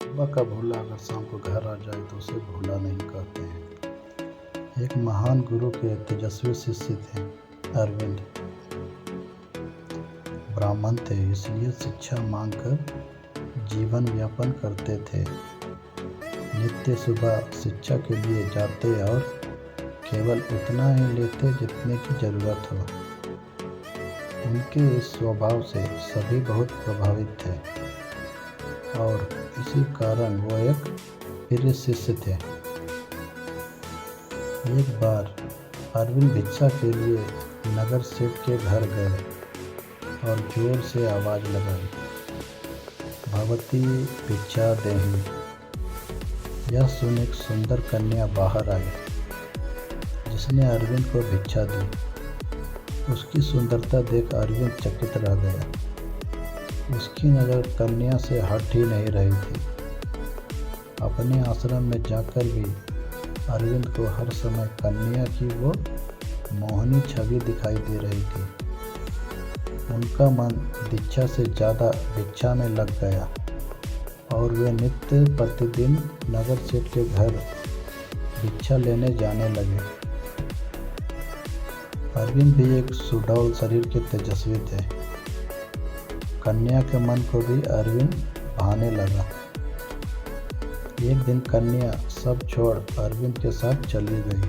सुबह का भूला अगर शाम को घर आ जाए तो उसे भूला नहीं कहते हैं। एक महान गुरु के तेजस्वी शिष्य थे अरविंद। ब्राह्मण थे, इसलिए शिक्षा मांगकर जीवन यापन करते थे। नित्य सुबह शिक्षा के लिए जाते और केवल उतना ही लेते जितने की जरूरत हो। उनके इस स्वभाव से सभी बहुत प्रभावित थे और इसी कारण वो एक प्रिय शिष्य थे। एक बार अरविंद भिक्षा के लिए नगर सेठ के घर गए और जोर से आवाज लगाई, भगवती भिक्षा देहि। यह सुन एक सुंदर कन्या बाहर आई जिसने अरविंद को भिक्षा दी। उसकी सुंदरता देख अरविंद चकित रह गया। उसकी नज़र कन्या से हट ही नहीं रही थी। अपने आश्रम में जाकर भी अरविंद को हर समय कन्या की वो मोहनी छवि दिखाई दे रही थी। उनका मन दीक्षा से ज़्यादा भिक्षा में लग गया और वे नित्य प्रतिदिन नगर सेठ के घर भिक्षा लेने जाने लगे। अरविंद भी एक सुडौल शरीर के तेजस्वी थे। कन्या के मन को भी अरविंद भाने लगा। एक दिन कन्या सब छोड़ अरविंद के साथ चली गई।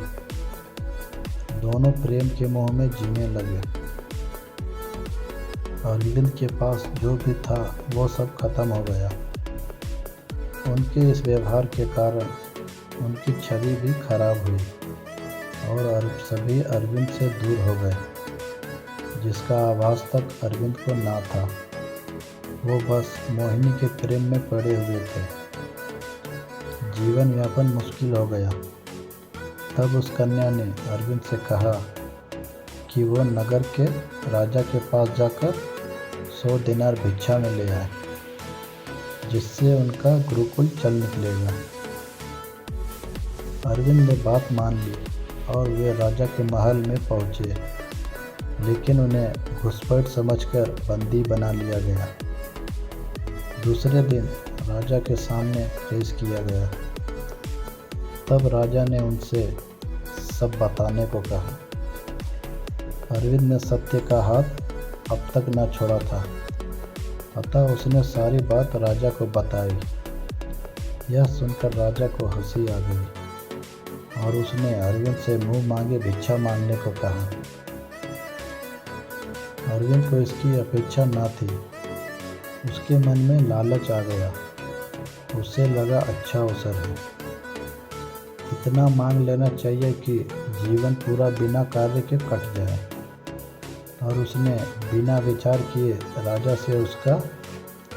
दोनों प्रेम के मोह में जीने लगे। अरविंद के पास जो भी था वो सब खत्म हो गया। उनके इस व्यवहार के कारण उनकी छवि भी खराब हुई और सभी अरविंद से दूर हो गए, जिसका आभास तक अरविंद को ना था। वो बस मोहिनी के प्रेम में पड़े हुए थे। जीवन यापन मुश्किल हो गया। तब उस कन्या ने अरविंद से कहा कि वो नगर के राजा के पास जाकर 100 दिनार भिक्षा में ले आए, जिससे उनका गुरुकुल चल निकलेगा। अरविंद ने बात मान ली और वे राजा के महल में पहुंचे, लेकिन उन्हें घुसपैठ समझकर बंदी बना लिया गया। दूसरे दिन राजा के सामने पेश किया गया। तब राजा ने उनसे सब बताने को कहा। अरविंद ने सत्य का हाथ अब तक न छोड़ा था, अतः उसने सारी बात राजा को बताई। यह सुनकर राजा को हंसी आ गई और उसने अरविंद से मुंह मांगे भिक्षा मांगने को कहा। अरविंद को इसकी अपेक्षा न थी। उसके मन में लालच आ गया। उसे लगा अच्छा अवसर है, इतना मांग लेना चाहिए कि जीवन पूरा बिना कार्य के कट जाए। और उसने बिना विचार किए राजा से उसका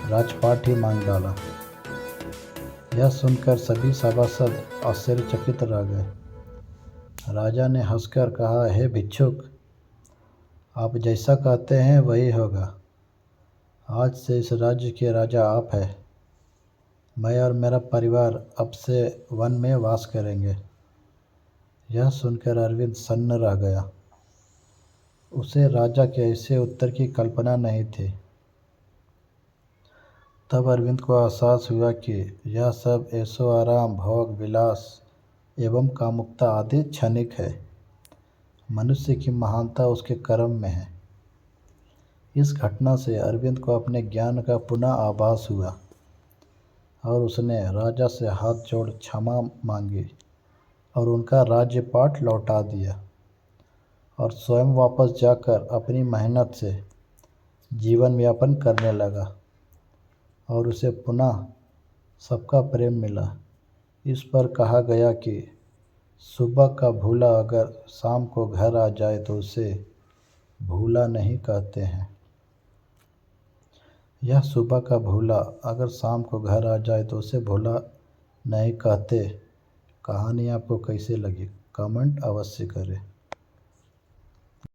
राजपाट ही मांग डाला। यह सुनकर सभी सभासद आश्चर्यचकित रह गए। राजा ने हंसकर कहा, हे भिक्षुक, आप जैसा कहते हैं वही होगा। आज से इस राज्य के राजा आप हैं। मैं और मेरा परिवार अब से वन में वास करेंगे। यह सुनकर अरविंद सन्न रह गया। उसे राजा के ऐसे उत्तर की कल्पना नहीं थी। तब अरविंद को एहसास हुआ कि यह सब ऐशो आराम, भोग विलास एवं कामुकता आदि क्षणिक है। मनुष्य की महानता उसके कर्म में है। इस घटना से अरविंद को अपने ज्ञान का पुनः आभास हुआ और उसने राजा से हाथ जोड़ क्षमा मांगी और उनका राज्यपाट लौटा दिया और स्वयं वापस जाकर अपनी मेहनत से जीवन यापन करने लगा और उसे पुनः सबका प्रेम मिला। इस पर कहा गया कि सुबह का भूला अगर शाम को घर आ जाए तो उसे भूला नहीं कहते हैं। यह सुबह का भूला अगर शाम को घर आ जाए तो उसे भूला नहीं कहते कहानी आपको कैसे लगी कमेंट अवश्य करें।